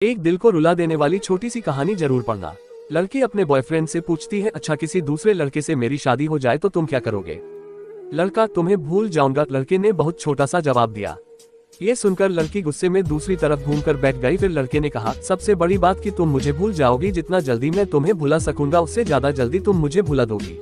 एक दिल को रुला देने वाली छोटी सी कहानी जरूर पढ़ना। लड़की अपने बॉयफ्रेंड से पूछती है, अच्छा किसी दूसरे लड़के से मेरी शादी हो जाए तो तुम क्या करोगे? लड़का, तुम्हें भूल जाऊंगा। लड़के ने बहुत छोटा सा जवाब दिया। ये सुनकर लड़की गुस्से में दूसरी तरफ घूमकर बैठ गई। फिर लड़के ने कहा, सबसे बड़ी बात कि तुम मुझे भूल जाओगी। जितना जल्दी मैं तुम्हें भुला सकूंगा उससे ज्यादा जल्दी तुम मुझे भुला दोगी।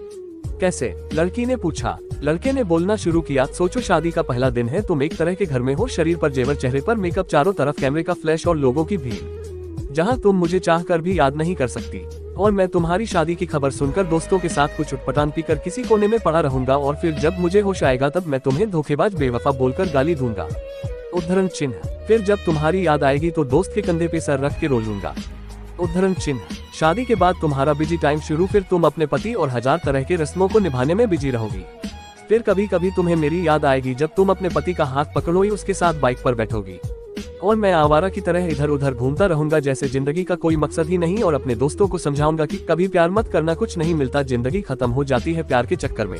कैसे? लड़की ने पूछा। लड़के ने बोलना शुरू किया, सोचो शादी का पहला दिन है, तुम एक तरह के घर में हो, शरीर पर जेवर, चेहरे पर मेकअप, चारों तरफ कैमरे का फ्लैश और लोगों की भीड़, जहां तुम मुझे चाहकर भी याद नहीं कर सकती। और मैं तुम्हारी शादी की खबर सुनकर दोस्तों के साथ कुछ उटपटांग पीकर किसी कोने में पड़ा रहूंगा और फिर जब मुझे होश आएगा तब मैं तुम्हें धोखेबाज, बेवफा बोलकर गाली दूंगा। उद्धरण चिन्ह। फिर जब तुम्हारी याद आएगी तो दोस्त के कंधे पे सर रख के रो लूंगा। उद्धरण चिन्ह। शादी के बाद तुम्हारा बिजी टाइम शुरू। फिर तुम अपने पति और हजार तरह के रस्मों को निभाने में बिजी रहोगी। फिर कभी कभी तुम्हें मेरी याद आएगी जब तुम अपने पति का हाथ पकड़ोगी, उसके साथ बाइक पर बैठोगी और मैं आवारा की तरह इधर उधर घूमता रहूंगा जैसे जिंदगी का कोई मकसद ही नहीं। और अपने दोस्तों को समझाऊंगा कि कभी प्यार मत करना, कुछ नहीं मिलता, जिंदगी खत्म हो जाती है प्यार के चक्कर में।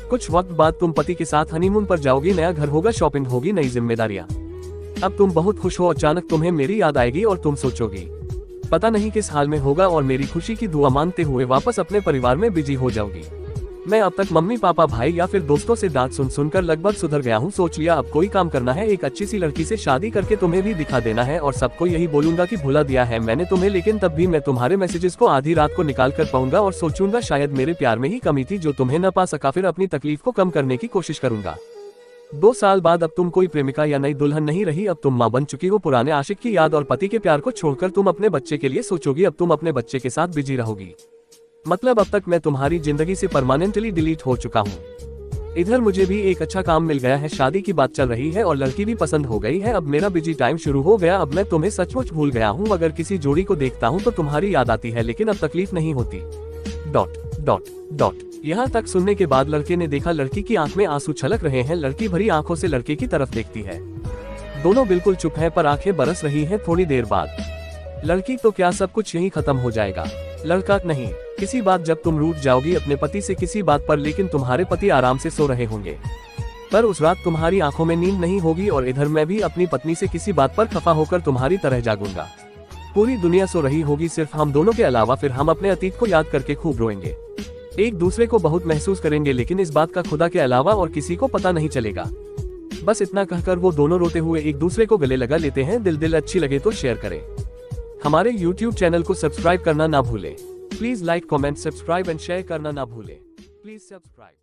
कुछ वक्त बाद तुम पति के साथ हनीमून पर जाओगी, नया घर होगा, शॉपिंग होगी, नई जिम्मेदारियां। अब तुम बहुत खुश हो, अचानक तुम्हें मेरी याद आएगी और तुम सोचोगी पता नहीं किस हाल में होगा और मेरी खुशी की दुआ मांगते हुए वापस अपने परिवार में बिजी हो जाओगी। मैं अब तक मम्मी पापा, भाई या फिर दोस्तों से डांट सुन सुनकर लगभग सुधर गया हूँ। सोच लिया अब कोई काम करना है, एक अच्छी सी लड़की से शादी करके तुम्हें भी दिखा देना है और सबको यही बोलूंगा कि भुला दिया है मैंने तुम्हें। लेकिन तब भी मैं तुम्हारे मैसेजेस को आधी रात को निकाल कर पाऊंगा और सोचूंगा शायद मेरे प्यार में ही कमी थी जो तुम्हें न पा सका। फिर अपनी तकलीफ को कम करने की कोशिश करूंगा। 2 साल बाद अब तुम कोई प्रेमिका या नई दुल्हन नहीं रही, अब तुम माँ बन चुकी हो। पुराने आशिक की याद और पति के प्यार को छोड़कर तुम अपने बच्चे के लिए सोचोगी। अब तुम अपने बच्चे के साथ बिजी रहोगी। मतलब अब तक मैं तुम्हारी जिंदगी से परमानेंटली डिलीट हो चुका हूँ। इधर मुझे भी एक अच्छा काम मिल गया है, शादी की बात चल रही है और लड़की भी पसंद हो गई है। अब मेरा बिजी टाइम शुरू हो गया। अब मैं तुम्हें सचमुच भूल गया हूँ। अगर किसी जोड़ी को देखता हूँ तो तुम्हारी याद आती है, लेकिन अब तकलीफ नहीं होती। Dot dot dot. यहाँ तक सुनने के बाद लड़के ने देखा लड़की की आंख में आंसू छलक रहे हैं। लड़की भरी आंखों से लड़के की तरफ देखती है। दोनों बिल्कुल चुप हैं पर आंखें बरस रही हैं। थोड़ी देर बाद लड़की, तो क्या सब कुछ यहीं खत्म हो जाएगा? लड़का, नहीं, किसी बात जब तुम रूठ जाओगी अपने पति से किसी बात पर, लेकिन तुम्हारे पति आराम से सो रहे होंगे, पर उस रात तुम्हारी आंखों में नींद नहीं होगी और इधर मैं भी अपनी पत्नी से किसी बात पर खफा होकर तुम्हारी तरह जागूंगा। पूरी दुनिया सो रही होगी सिर्फ हम दोनों के अलावा। फिर हम अपने अतीत को याद करके खूब रोएंगे, एक दूसरे को बहुत महसूस करेंगे, लेकिन इस बात का खुदा के अलावा और किसी को पता नहीं चलेगा। बस इतना कहकर वो दोनों रोते हुए एक दूसरे को गले लगा लेते हैं। दिल अच्छी लगे तो शेयर करें। हमारे YouTube चैनल को सब्सक्राइब करना ना भूलें। Please like, comment, subscribe and share करना ना भूलें। Please subscribe.